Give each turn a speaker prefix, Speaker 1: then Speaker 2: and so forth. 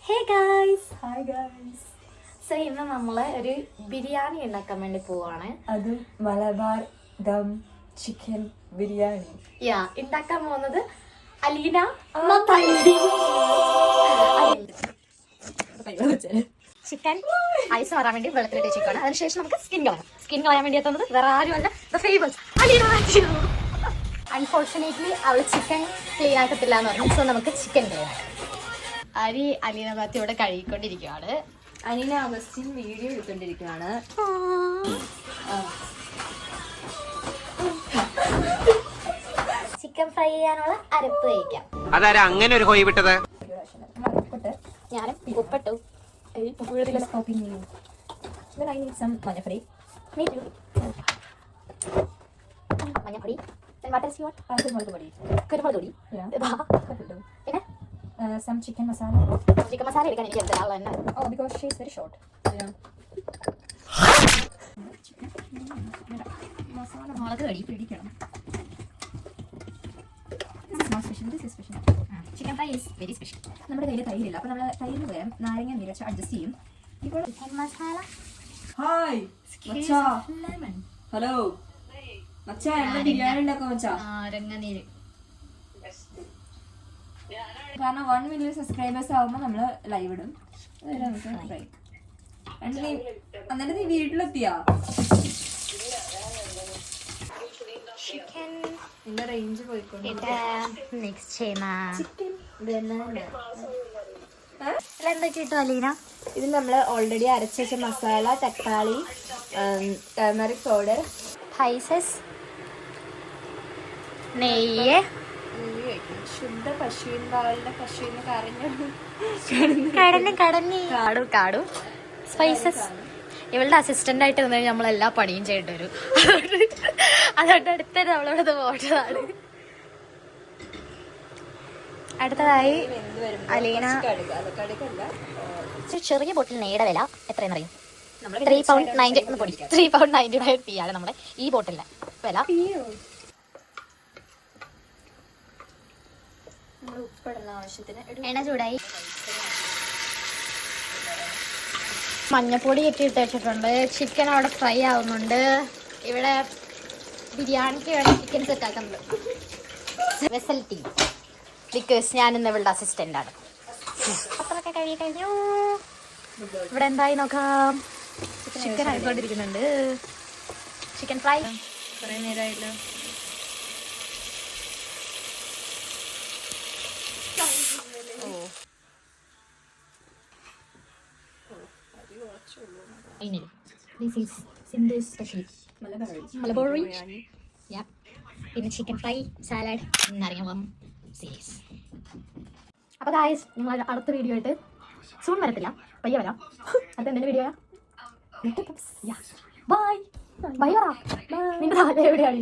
Speaker 1: Hey guys!
Speaker 2: Hi guys!
Speaker 1: So ഇന്ന് നമ്മള് ഒരു ബിരിയാണി ഉണ്ടാക്കാൻ വേണ്ടി പോവാണ്.
Speaker 2: അത് മലബാർ ദം ചിക്കൻ ബിരിയാണി.
Speaker 1: ഉണ്ടാക്കാൻ പോകുന്നത് അലീന ചിക്കൻ ഐസ് വരാൻ വേണ്ടി വെള്ളത്തിലിട്ട് വെച്ചിരിക്കുകയാണ്. അതിനുശേഷം നമുക്ക് സ്കിൻ കളയാൻ വേണ്ടി എത്തുന്നത് വേറെ ആരുമല്ല, ഫേമസ് അലീന. അൺഫോർച്ചുനേറ്റ്ലി അവള് ചിക്കൻ ക്ലീൻ ആക്കത്തില്ല എന്ന് പറഞ്ഞു. സോ നമുക്ക് ചിക്കൻ ക്ലീൻ ആക്കാം. അരി അലീന ഭാഗത്ത് ഇവിടെ കഴുകിക്കൊണ്ടിരിക്കുകയാണ്.
Speaker 2: അനീന അഗസ്റ്റിൻ വീഡിയോ എടുത്തോണ്ടിരിക്കുകയാണ്.
Speaker 1: ചിക്കൻ ഫ്രൈ ചെയ്യാനുള്ള അരപ്പ് കഴിക്കാം.
Speaker 3: അതാരാ അങ്ങനെ ഒരു കോഴി വിട്ടത്?
Speaker 1: ഞാനും ഉപ്പിട്ടു.
Speaker 2: മഞ്ഞപ്പൊടി
Speaker 1: മഞ്ഞപ്പൊടി,
Speaker 2: കുരുമുളക് പൊടി,
Speaker 1: കുരുമുളക് പൊടി, പിന്നെ
Speaker 2: some chicken masala.
Speaker 1: Chicken masala എടുക്കാൻ എനിക്ക് എന്താണ് തന്നെ.
Speaker 2: Oh, because she is very short. Masala
Speaker 1: മുളക് പൊടി പിടിക്കണം.
Speaker 2: This is special.
Speaker 1: Chicken fry is very special.
Speaker 2: നമ്മുടെ കയ്യിൽ തൈരില്ല, അപ്പൊ നമ്മൾ തൈരിന് പകരം നാരങ്ങ നീര് വെച്ച് അഡ്ജസ്റ്റ് ചെയ്യും. ഇപ്പോൾ
Speaker 1: ചിക്കൻ മസാല,
Speaker 2: ഹായ് മച്ചാ,
Speaker 1: ലെമൺ,
Speaker 2: ഹലോ മച്ചാ, എന്താ ബിരിയാണി ഉണ്ടാക്കാം മച്ചാ?
Speaker 1: നാരങ്ങനീര്.
Speaker 2: കാരണം 1 million സബ്സ്ക്രൈബേഴ്സ് ആവുമ്പോൾ നമ്മള് ലൈവ് ഇടും. എന്നിട്ട് നീ വീട്ടിലെത്തിയാ?
Speaker 1: ചിക്കൻ
Speaker 2: നിന്റെ റേഞ്ച് പോയിക്കൊണ്ട്
Speaker 1: മിക്സ് ചെയ്യണം.
Speaker 2: ചിക്കൻ
Speaker 1: എന്താ കിട്ടും അലീന?
Speaker 2: ഇതിൽ നമ്മൾ ഓൾറെഡി അരച്ച് വെച്ച മസാല, തക്കാളി, ടർമറിക് പൗഡർ,
Speaker 1: സ്പൈസസ്, നെയ്യ്,
Speaker 2: ശുദ്ധ പശുവിൻ പാലിന്റെ പശുവിന്
Speaker 1: കാടും സ്പൈസസ്. ഇവളുടെ അസിസ്റ്റന്റ് ആയിട്ട് നിന്ന് നമ്മൾ എല്ലാ പണിയും ചെയ്യേണ്ടി വരും. അതുകൊണ്ട് അടുത്ത നമ്മളിവിടെ പോട്ടതാണ്. അടുത്തതായി അലീന ചെറിയ ബോട്ടിൽ നെയ്യുടെ വില എത്രയെന്നറിയും? £3.99 ആണ് നമ്മുടെ ഈ ബോട്ടിലിന്റെ വില. എണ്ണ ചൂടായി, മഞ്ഞപ്പൊടി ഇട്ട് വെച്ചിട്ടുണ്ട്. ചിക്കൻ അവിടെ ഫ്രൈ ആവുന്നുണ്ട്. ഇവിടെ ബിരിയാണിക്ക് വേണ്ടി ചിക്കൻ സെറ്റ് ആക്കുന്നുണ്ട്. വെസൽ ടീം, ബിക്കോസ് ഞാൻ ഇന്ന് ഇവളുടെ അസിസ്റ്റന്റ് ആണ്. അത്രയൊക്കെ കഴുകി കഴിഞ്ഞു. ഇവിടെ എന്തായി നോക്കാം. ചിക്കൻ ആയിക്കൊണ്ടിരിക്കുന്നുണ്ട്. ചിക്കൻ ഫ്രൈ
Speaker 2: കുറെ നേരമായില്ലോ.
Speaker 1: This is Sindhu's special Malabari. Yeah. പിന്നെ ചിക്കൻ ഫ്രൈ, സാലഡ്, എന്നറിയാം സീരീസ്. അപ്പോൾ ഗായ്സ്, നിങ്ങൾ അടുത്ത വീഡിയോ ആയിട്ട് സൂൺ വരത്തില്ല, പയ്യെ വരാം. അതെന്തിൻ്റെ വീഡിയോ? ബൈ ബൈ പറ. നിന്റെ താല്പര്യം എവിടെയാണ്?